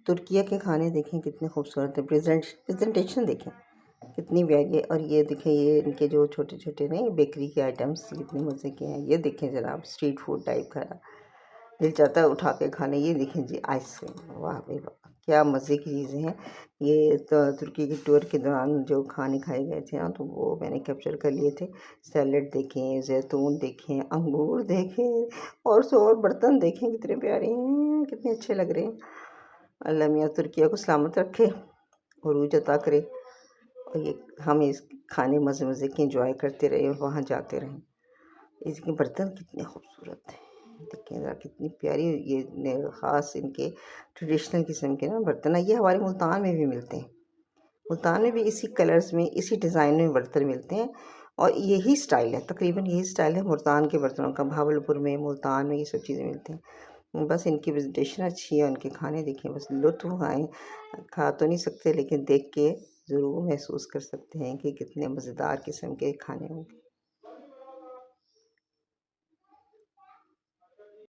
तुर्किया के खाने देखें कितने खूबसूरत है। प्रेजेंटेशन देखें कितनी प्यारी है। और ये देखें, ये इनके जो छोटे छोटे नहीं बेकरी के आइटम्स कितने मज़े के हैं। ये देखें जनाब, स्ट्रीट फूड टाइप खाना दिल चाहता है उठा के खाने। ये देखें जी आइसक्रीम, वाह भाई वाह, क्या मज़े की चीज़ें हैं। ये तो तुर्की के टूर के दौरान जो खाने खाए गए थे ना, तो वो मैंने कैप्चर कर लिए थे। सैलेड देखें, जैतून देखें, अंगूर देखें, और बर्तन देखें कितने प्यारे हैं, कितने अच्छे लग रहे हैं। अल्लाह मियाँ तुर्किया को सलामत रखे, उरूज अता करे, और ये हम इस खाने मज़े मज़े के इंजॉय करते रहे और वहाँ जाते रहें। इसके बर्तन कितने खूबसूरत हैं, देखिए ज़रा कितनी प्यारी। ये ख़ास इनके ट्रेडिशनल किस्म के ना बर्तन है। ये हमारे मुल्तान में भी मिलते हैं। मुल्तान में भी इसी कलर्स में, इसी डिज़ाइन में बर्तन मिलते हैं, और यही स्टाइल है, तकरीबन यही स्टाइल है मुल्तान के बर्तनों का। भावलपुर में, मुल्तान में ये सब चीज़ें मिलती हैं। बस इनकी प्रेजेंटेशन अच्छी है, उनके खाने देखें, बस लुत्फ़ उठाएँ। खा तो नहीं सकते, लेकिन देख के ज़रूर महसूस कर सकते हैं कि कितने मज़ेदार किस्म के खाने होंगे।